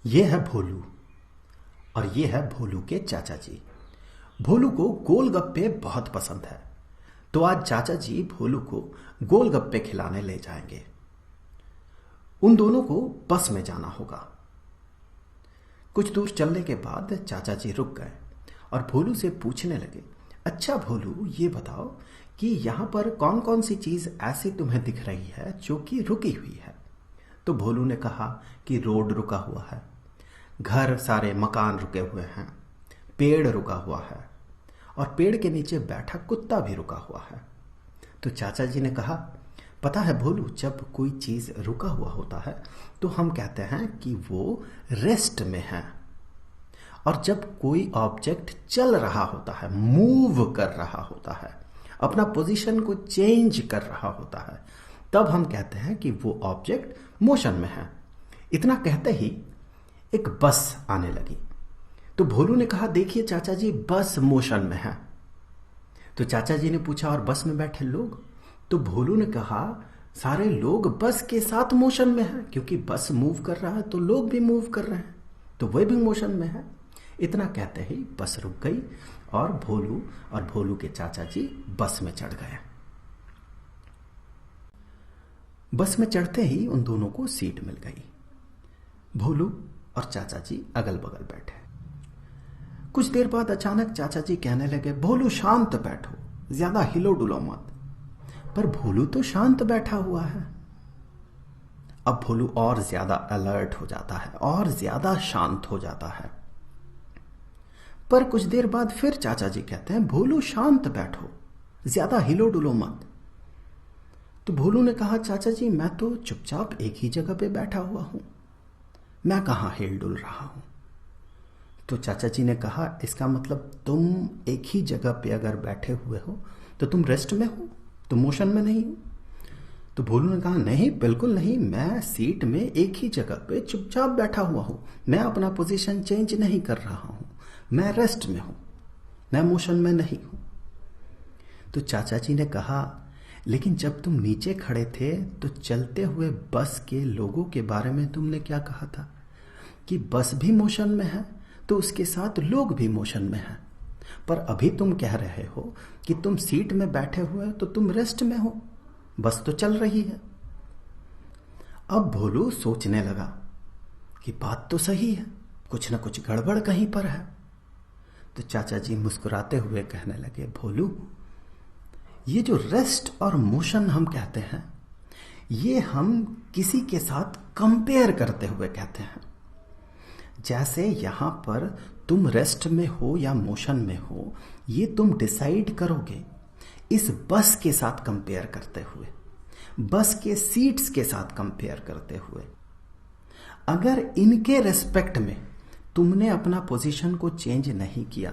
ये है भोलू और ये है भोलू के चाचा जी। भोलू को गोलगप्पे बहुत पसंद है, तो आज चाचा जी भोलू को गोलगप्पे खिलाने ले जाएंगे। उन दोनों को बस में जाना होगा। कुछ दूर चलने के बाद चाचा जी रुक गए और भोलू से पूछने लगे, अच्छा भोलू, ये बताओ कि यहाँ पर कौन कौन सी चीज ऐसी तुम्हें दिख रही है जो कि रुकी हुई है। तो भोलू ने कहा कि रोड रुका हुआ है, घर सारे मकान रुके हुए हैं, पेड़ रुका हुआ है और पेड़ के नीचे बैठा कुत्ता भी रुका हुआ है। तो चाचा जी ने कहा, पता है भोलू, जब कोई चीज रुका हुआ होता है तो हम कहते हैं कि वो रेस्ट में है, और जब कोई ऑब्जेक्ट चल रहा होता है, मूव कर रहा होता है, अपना पोजीशन को चेंज कर रहा होता है, तब हम कहते हैं कि वो ऑब्जेक्ट मोशन में है। इतना कहते ही एक बस आने लगी। तो भोलू ने कहा, देखिए चाचा जी, बस मोशन में है। तो चाचा जी ने पूछा, और बस में बैठे लोग? तो भोलू ने कहा, सारे लोग बस के साथ मोशन में हैं, क्योंकि बस मूव कर रहा है तो लोग भी मूव कर रहे हैं, तो वे भी मोशन में है। इतना कहते ही बस रुक गई और भोलू के चाचा जी बस में चढ़ गए। बस में चढ़ते ही उन दोनों को सीट मिल गई। भोलू और चाचा जी अगल बगल बैठे। कुछ देर बाद अचानक चाचा जी कहने लगे, भोलू शांत बैठो, ज्यादा हिलो डुलो मत। पर भोलू तो शांत बैठा हुआ है। अब भोलू और ज्यादा अलर्ट हो जाता है और ज्यादा शांत हो जाता है। पर कुछ देर बाद फिर चाचा जी कहते हैं, भोलू शांत बैठो, ज्यादा हिलो डुलो मत। तो भोलू ने कहा, चाचा जी, मैं तो चुपचाप एक ही जगह पे बैठा हुआ हूं, मैं कहां हिल डुल रहा हूं। तो चाचा जी ने कहा, इसका मतलब तुम एक ही जगह पे अगर बैठे हुए हो तो तुम रेस्ट में हो, तुम मोशन में नहीं हो। तो भोलू ने कहा, नहीं, बिल्कुल नहीं, मैं सीट में एक ही जगह पे चुपचाप बैठा हुआ हूं, मैं अपना पोजीशन चेंज नहीं कर रहा हूं, मैं रेस्ट में हूं, मैं मोशन में नहीं हूं। तो चाचा जी ने कहा, लेकिन जब तुम नीचे खड़े थे तो चलते हुए बस के लोगों के बारे में तुमने क्या कहा था कि बस भी मोशन में है तो उसके साथ लोग भी मोशन में हैं। पर अभी तुम कह रहे हो कि तुम सीट में बैठे हुए तो तुम रेस्ट में हो, बस तो चल रही है। अब भोलू सोचने लगा कि बात तो सही है, कुछ ना कुछ गड़बड़ कहीं पर है। तो चाचा जी मुस्कुराते हुए कहने लगे, भोलू, ये जो रेस्ट और मोशन हम कहते हैं, ये हम किसी के साथ कंपेयर करते हुए कहते हैं। जैसे यहां पर तुम रेस्ट में हो या मोशन में हो, ये तुम डिसाइड करोगे इस बस के साथ कंपेयर करते हुए, बस के सीट्स के साथ कंपेयर करते हुए। अगर इनके रेस्पेक्ट में तुमने अपना पोजीशन को चेंज नहीं किया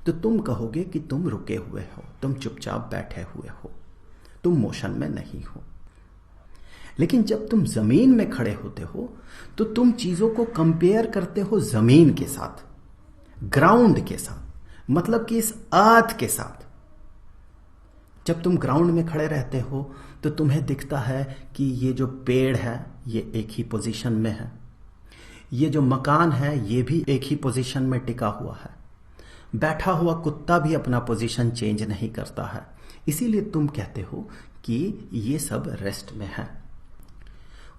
तो तुम कहोगे कि तुम रुके हुए हो, तुम चुपचाप बैठे हुए हो, तुम मोशन में नहीं हो। लेकिन जब तुम जमीन में खड़े होते हो तो तुम चीजों को कंपेयर करते हो जमीन के साथ, ग्राउंड के साथ, मतलब कि इस अर्थ के साथ। जब तुम ग्राउंड में खड़े रहते हो तो तुम्हें दिखता है कि ये जो पेड़ है ये एक ही पोजीशन में है, ये जो मकान है ये भी एक ही पोजीशन में टिका हुआ है, बैठा हुआ कुत्ता भी अपना पोजीशन चेंज नहीं करता है, इसीलिए तुम कहते हो कि ये सब रेस्ट में है।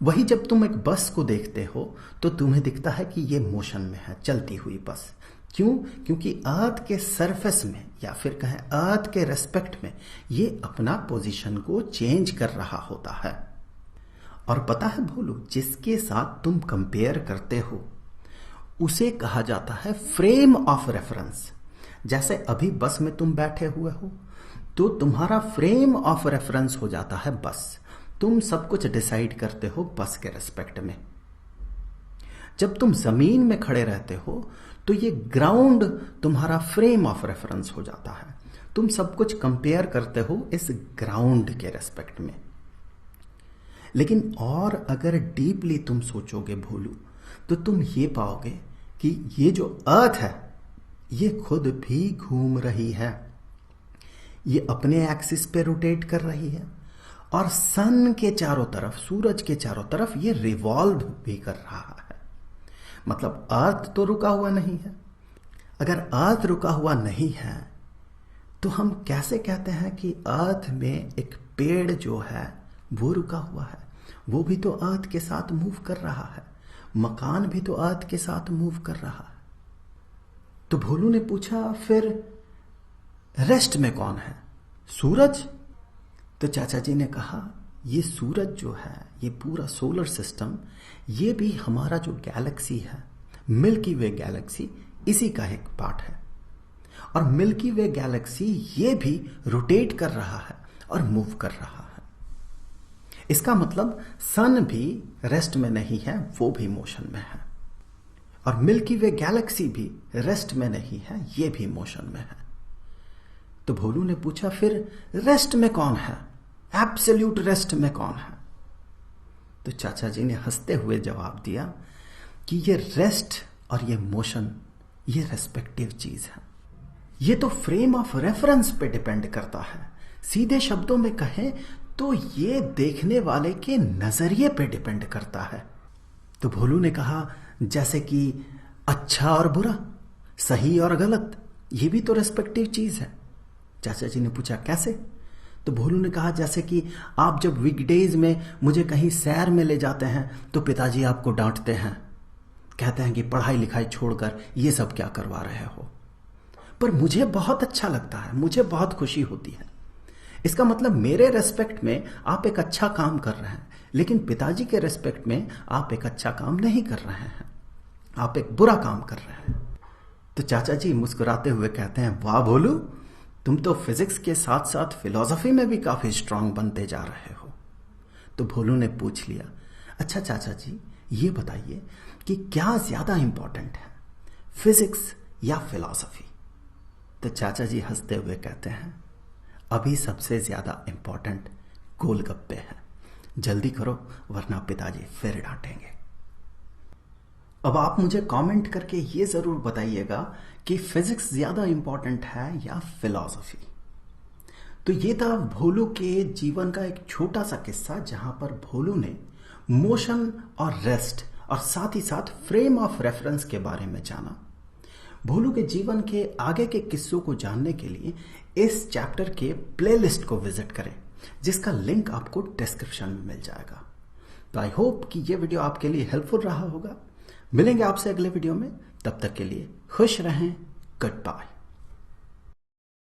वही जब तुम एक बस को देखते हो तो तुम्हें दिखता है कि ये मोशन में है, चलती हुई बस। क्यों? क्योंकि अर्थ के सरफेस में या फिर कहें अर्थ के रेस्पेक्ट में ये अपना पोजीशन को चेंज कर रहा होता है। और पता है भोलू, जिसके साथ तुम कंपेयर करते हो उसे कहा जाता है फ्रेम ऑफ रेफरेंस। जैसे अभी बस में तुम बैठे हुए हो तो तुम्हारा फ्रेम ऑफ रेफरेंस हो जाता है बस, तुम सब कुछ डिसाइड करते हो बस के रेस्पेक्ट में। जब तुम जमीन में खड़े रहते हो तो ये ग्राउंड तुम्हारा फ्रेम ऑफ रेफरेंस हो जाता है, तुम सब कुछ कंपेयर करते हो इस ग्राउंड के रेस्पेक्ट में। लेकिन और अगर डीपली तुम सोचोगे भोलू तो तुम ये पाओगे कि ये जो अर्थ है ये खुद भी घूम रही है, ये अपने एक्सिस पे रोटेट कर रही है और सन के चारों तरफ, सूरज के चारों तरफ ये रिवॉल्व भी कर रहा है। मतलब अर्थ तो रुका हुआ नहीं है। अगर अर्थ रुका हुआ नहीं है तो हम कैसे कहते हैं कि अर्थ में एक पेड़ जो है वो रुका हुआ है? वो भी तो अर्थ के साथ मूव कर रहा है, मकान भी तो अर्थ के साथ मूव कर रहा है। तो भोलू ने पूछा, फिर रेस्ट में कौन है? सूरज? तो चाचा जी ने कहा, ये सूरज जो है, ये पूरा सोलर सिस्टम, ये भी हमारा जो गैलेक्सी है, मिल्की वे गैलेक्सी, इसी का एक पार्ट है। और मिल्की वे गैलेक्सी ये भी रोटेट कर रहा है और मूव कर रहा है। इसका मतलब सन भी रेस्ट में नहीं है, वो भी मोशन में है। और मिल्की वे गैलेक्सी भी रेस्ट में नहीं है, ये भी मोशन में है। तो भोलू ने पूछा, फिर रेस्ट में कौन है? एब्सोल्यूट रेस्ट में कौन है? तो चाचा जी ने हंसते हुए जवाब दिया कि ये रेस्ट और ये मोशन, ये रेस्पेक्टिव चीज है। ये तो फ्रेम ऑफ रेफरेंस पे डिपेंड करता है। सीधे शब्दों में कहें तो ये देखने वाले के नजरिए पे डिपेंड करता है। तो भोलू ने कहा, जैसे कि अच्छा और बुरा, सही और गलत, ये भी तो रेस्पेक्टिव चीज है। चाचा जी ने पूछा, कैसे? तो भोलू ने कहा, जैसे कि आप जब वीकडेज में मुझे कहीं सैर में ले जाते हैं तो पिताजी आपको डांटते हैं, कहते हैं कि पढ़ाई लिखाई छोड़कर ये सब क्या करवा रहे हो। पर मुझे बहुत अच्छा लगता है, मुझे बहुत खुशी होती है। इसका मतलब मेरे रेस्पेक्ट में आप एक अच्छा काम कर रहे हैं, लेकिन पिताजी के रेस्पेक्ट में आप एक अच्छा काम नहीं कर रहे हैं, आप एक बुरा काम कर रहे हैं। तो चाचा जी मुस्कुराते हुए कहते हैं, वाह भोलू, तुम तो फिजिक्स के साथ साथ फिलॉसफी में भी काफी स्ट्रांग बनते जा रहे हो। तो भोलू ने पूछ लिया, अच्छा चाचा जी, ये बताइए कि क्या ज्यादा इंपॉर्टेंट है, फिजिक्स या फिलॉसफी? तो चाचा जी हंसते हुए कहते हैं, अभी सबसे ज्यादा इंपॉर्टेंट गोलगप्पे हैं, जल्दी करो वरना पिताजी फिर डांटेंगे। अब आप मुझे कमेंट करके ये जरूर बताइएगा कि फिजिक्स ज्यादा इंपॉर्टेंट है या फिलॉसफी। तो ये था भोलू के जीवन का एक छोटा सा किस्सा, जहां पर भोलू ने मोशन और रेस्ट और साथ ही साथ फ्रेम ऑफ रेफरेंस के बारे में जाना। भोलू के जीवन के आगे के किस्सों को जानने के लिए इस चैप्टर के प्लेलिस्ट को विजिट करें, जिसका लिंक आपको डिस्क्रिप्शन में मिल जाएगा। तो आई होप कि ये वीडियो आपके लिए हेल्पफुल रहा होगा। मिलेंगे आपसे अगले वीडियो में, तब तक के लिए खुश रहें, गुड बाय।